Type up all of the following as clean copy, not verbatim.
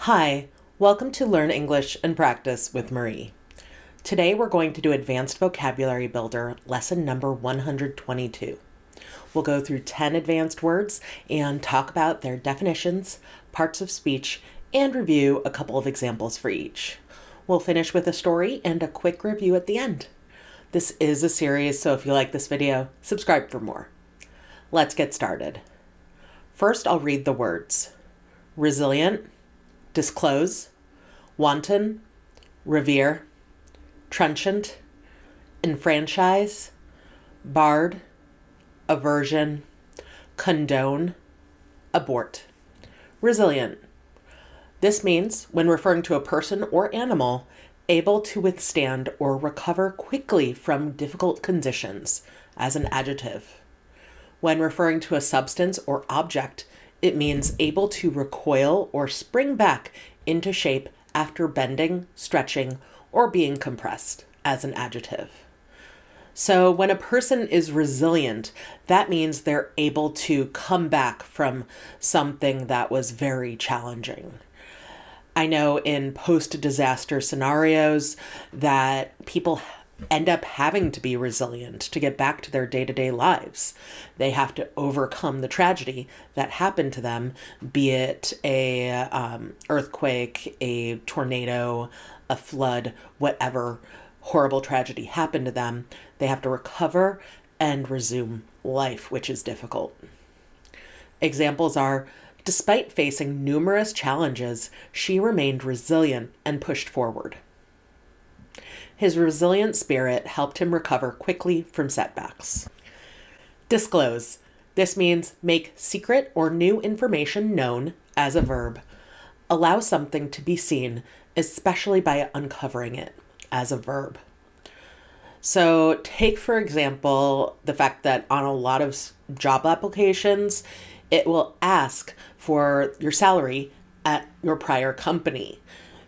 Hi, welcome to Learn English and Practice with Marie. Today we're going to do Advanced Vocabulary Builder, lesson number 122. We'll go through 10 advanced words and talk about their definitions, parts of speech, and review a couple of examples for each. We'll finish with a story and a quick review at the end. This is a series, so if you like this video, subscribe for more. Let's get started. First, I'll read the words. Resilient, Disclose, Wanton, Revere, Trenchant, Enfranchise, Abort, Aversion, Condone, Abort. Resilient. This means, when referring to a person or animal, able to withstand or recover quickly from difficult conditions, as an adjective. When referring to a substance or object, it means able to recoil or spring back into shape after bending, stretching, or being compressed, as an adjective. So when a person is resilient, that means they're able to come back from something that was very challenging. I know in post-disaster scenarios that people end up having to be resilient to get back to their day-to-day lives. They have to overcome the tragedy that happened to them, be it a earthquake, a tornado, a flood, whatever horrible tragedy happened to them. They have to recover and resume life, which is difficult. Examples are, despite facing numerous challenges, she remained resilient and pushed forward. His resilient spirit helped him recover quickly from setbacks. Disclose. This means make secret or new information known, as a verb. Allow something to be seen, especially by uncovering it, as a verb. So take, for example, the fact that on a lot of job applications, it will ask for your salary at your prior company.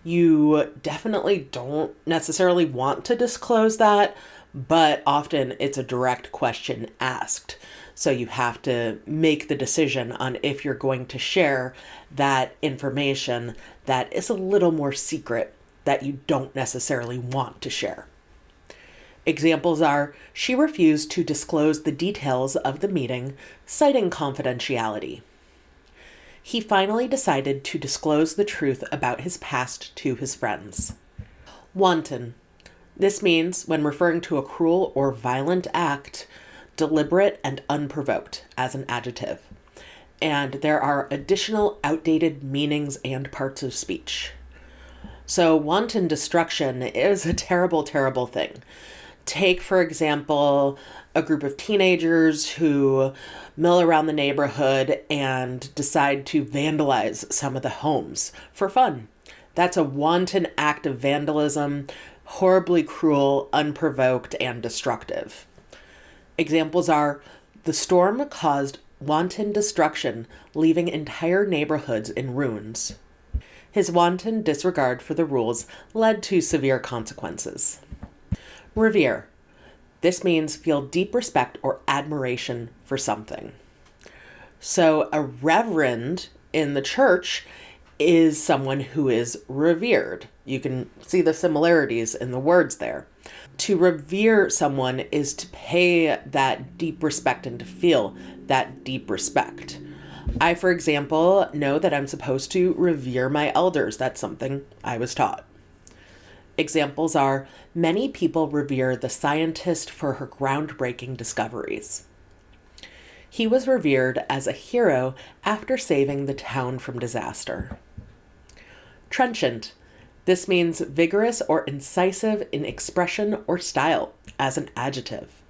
You definitely don't necessarily want to disclose that, but often it's a direct question asked. So you have to make the decision on if you're going to share that information that is a little more secret that you don't necessarily want to share. Examples are, she refused to disclose the details of the meeting, citing confidentiality. He finally decided to disclose the truth about his past to his friends. Wanton. This means, when referring to a cruel or violent act, deliberate and unprovoked, as an adjective. And there are additional outdated meanings and parts of speech. So wanton destruction is a terrible, terrible thing. Take, for example, a group of teenagers who mill around the neighborhood and decide to vandalize some of the homes for fun. That's a wanton act of vandalism, horribly cruel, unprovoked, and destructive. Examples are, the storm caused wanton destruction, leaving entire neighborhoods in ruins. His wanton disregard for the rules led to severe consequences. Revere. This means feel deep respect or admiration for something. So a reverend in the church is someone who is revered. You can see the similarities in the words there. To revere someone is to pay that deep respect and to feel that deep respect. I, for example, know that I'm supposed to revere my elders. That's something I was taught. Examples are, many people revere the scientist for her groundbreaking discoveries. He was revered as a hero after saving the town from disaster. Trenchant. This means vigorous or incisive in expression or style, as an adjective.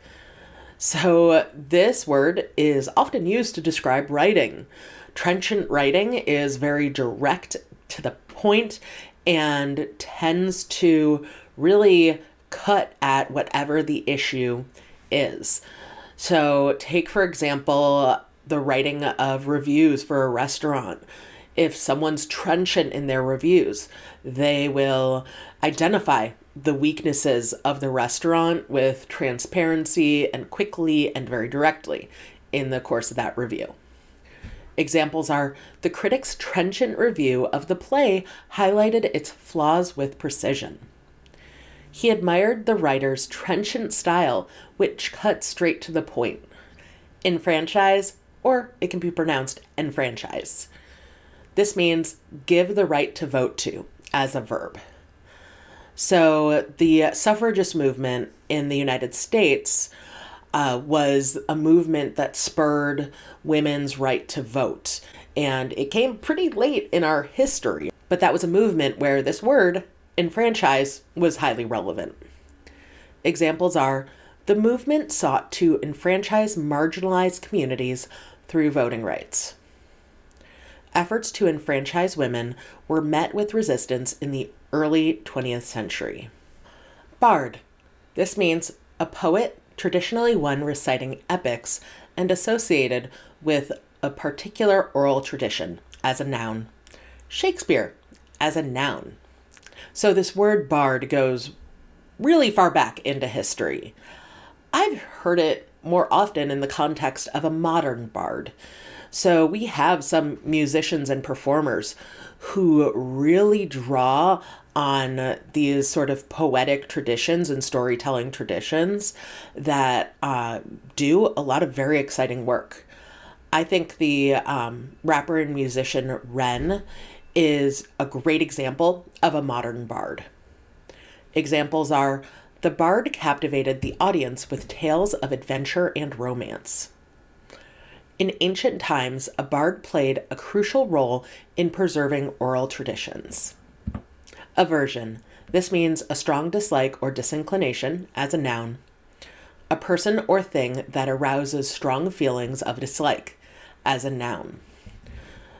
So this word is often used to describe writing. Trenchant writing is very direct, to the point, and tends to really cut at whatever the issue is. So take, for example, the writing of reviews for a restaurant. If someone's trenchant in their reviews, they will identify the weaknesses of the restaurant with transparency and quickly and very directly in the course of that review. Examples are the critic's trenchant review of the play highlighted its flaws with precision. He admired the writer's trenchant style, which cut straight to the point. Enfranchise, or it can be pronounced enfranchise. This means give the right to vote to, as a verb. So the suffragist movement in the United States was a movement that spurred women's right to vote. And it came pretty late in our history, but that was a movement where this word, enfranchise, was highly relevant. Examples are the movement sought to enfranchise marginalized communities through voting rights. Efforts to enfranchise women were met with resistance in the early 20th century. Bard. This means a poet, traditionally one reciting epics and associated with a particular oral tradition, as a noun. Shakespeare, as a noun. So this word bard goes really far back into history. I've heard it more often in the context of a modern bard. So we have some musicians and performers who really draw on these sort of poetic traditions and storytelling traditions that do a lot of very exciting work. I think the rapper and musician Ren is a great example of a modern bard. Examples are the bard captivated the audience with tales of adventure and romance. In ancient times, a bard played a crucial role in preserving oral traditions. Aversion. This means a strong dislike or disinclination, as a noun. A person or thing that arouses strong feelings of dislike, as a noun.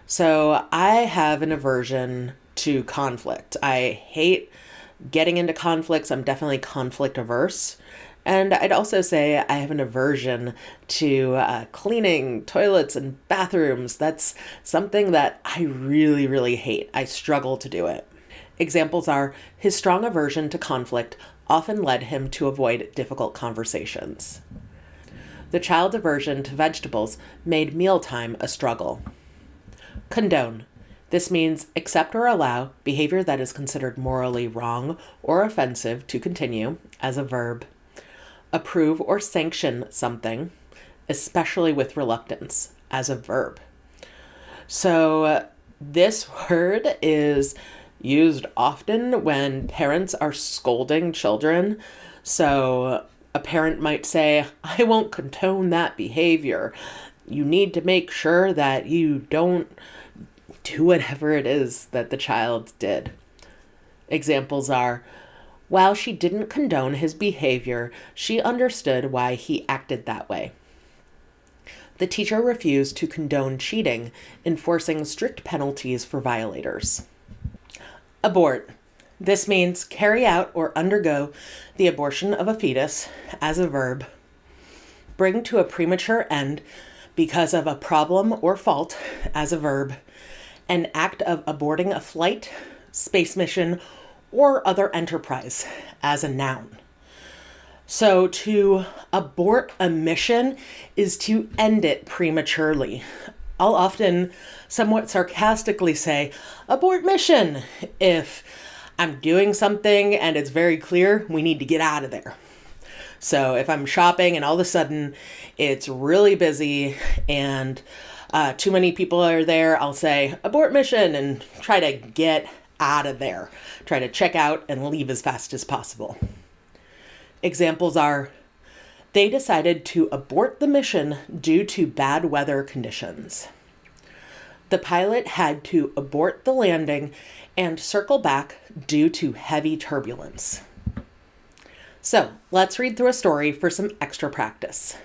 So I have an aversion to conflict. I hate getting into conflicts. I'm definitely conflict averse. And I'd also say I have an aversion to cleaning toilets and bathrooms. That's something that I really, really hate. I struggle to do it. Examples are his strong aversion to conflict often led him to avoid difficult conversations. The child's aversion to vegetables made mealtime a struggle. Condone. This means accept or allow behavior that is considered morally wrong or offensive to continue, as a verb. Approve or sanction something, especially with reluctance, as a verb. So this word is used often when parents are scolding children. So a parent might say, I won't condone that behavior. You need to make sure that you don't do whatever it is that the child did. Examples are, while she didn't condone his behavior, she understood why he acted that way. The teacher refused to condone cheating, enforcing strict penalties for violators. Abort. This means carry out or undergo the abortion of a fetus, as a verb. Bring to a premature end because of a problem or fault, as a verb. An act of aborting a flight, space mission, or other enterprise, as a noun. So to abort a mission is to end it prematurely. I'll often somewhat sarcastically say, abort mission, if I'm doing something and it's very clear we need to get out of there. So if I'm shopping and all of a sudden it's really busy and too many people are there, I'll say abort mission and try to get out of there. Try to check out and leave as fast as possible. Examples are, they decided to abort the mission due to bad weather conditions. The pilot had to abort the landing and circle back due to heavy turbulence. So let's read through a story for some extra practice.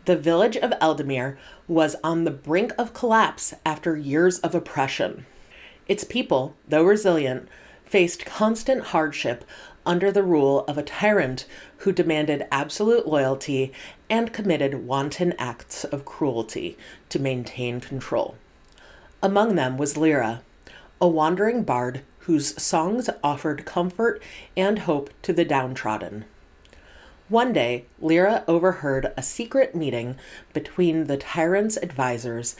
The village of Eldemir was on the brink of collapse after years of oppression. Its people, though resilient, faced constant hardship under the rule of a tyrant who demanded absolute loyalty and committed wanton acts of cruelty to maintain control. Among them was Lyra, a wandering bard whose songs offered comfort and hope to the downtrodden. One day, Lyra overheard a secret meeting between the tyrant's advisors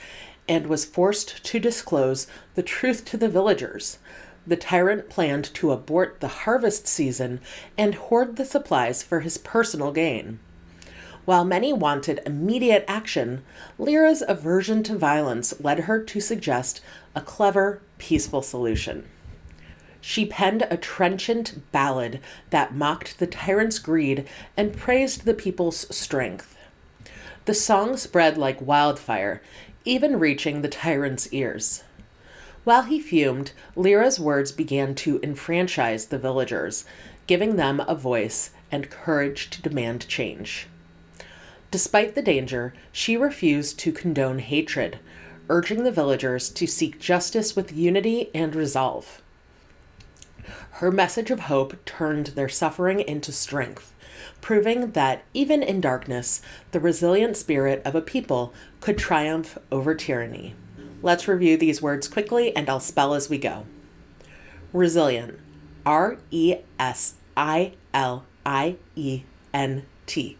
and was forced to disclose the truth to the villagers. The tyrant planned to abort the harvest season and hoard the supplies for his personal gain. While many wanted immediate action, Lyra's aversion to violence led her to suggest a clever, peaceful solution. She penned a trenchant ballad that mocked the tyrant's greed and praised the people's strength. The song spread like wildfire, even reaching the tyrant's ears. While he fumed, Lyra's words began to enfranchise the villagers, giving them a voice and courage to demand change. Despite the danger, she refused to condone hatred, urging the villagers to seek justice with unity and resolve. Her message of hope turned their suffering into strength, proving that even in darkness, the resilient spirit of a people could triumph over tyranny. Let's review these words quickly, and I'll spell as we go. Resilient, R-E-S-I-L-I-E-N-T,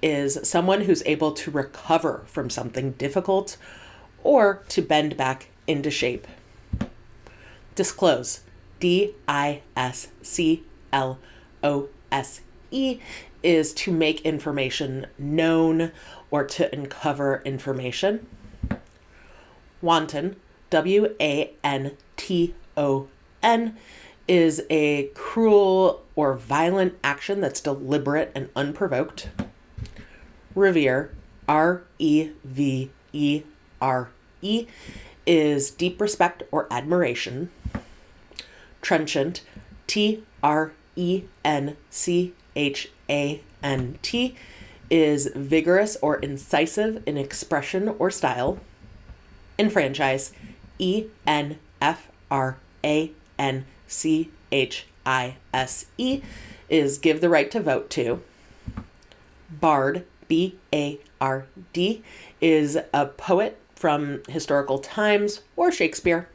is someone who's able to recover from something difficult or to bend back into shape. Disclose, D-I-S-C-L-O-S-E, is to make information known or to uncover information. Wanton, W-A-N-T-O-N, is a cruel or violent action that's deliberate and unprovoked. Revere, R-E-V-E-R-E, is deep respect or admiration. Trenchant, T-R-E-N-C-H-A-N-T, is vigorous or incisive in expression or style. Enfranchise, E-N-F-R-A-N-C-H-I-S-E, is give the right to vote to. Bard, B-A-R-D, is a poet from historical times or Shakespeare.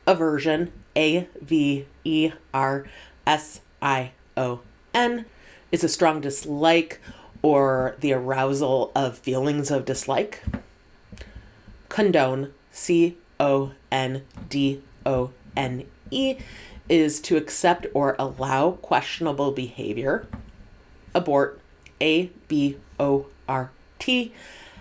Aversion, A-V-E-R-S-I-O-N, is a strong dislike or the arousal of feelings of dislike. Condone, C-O-N-D-O-N-E, is to accept or allow questionable behavior. Abort, A-B-O-R-T,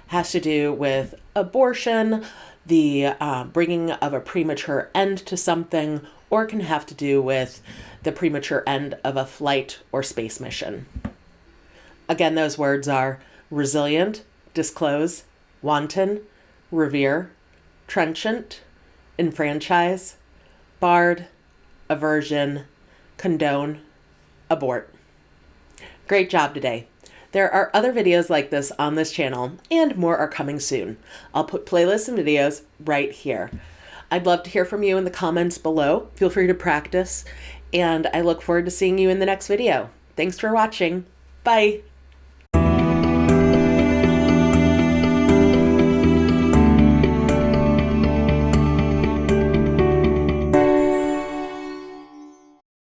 has to do with abortion, the bringing of a premature end to something, or can have to do with the premature end of a flight or space mission. Again, those words are resilient, disclose, wanton, revere, trenchant, enfranchise, bard, aversion, condone, abort. Great job today. There are other videos like this on this channel, and more are coming soon. I'll put playlists and videos right here. I'd love to hear from you in the comments below. Feel free to practice, and I look forward to seeing you in the next video. Thanks for watching. Bye.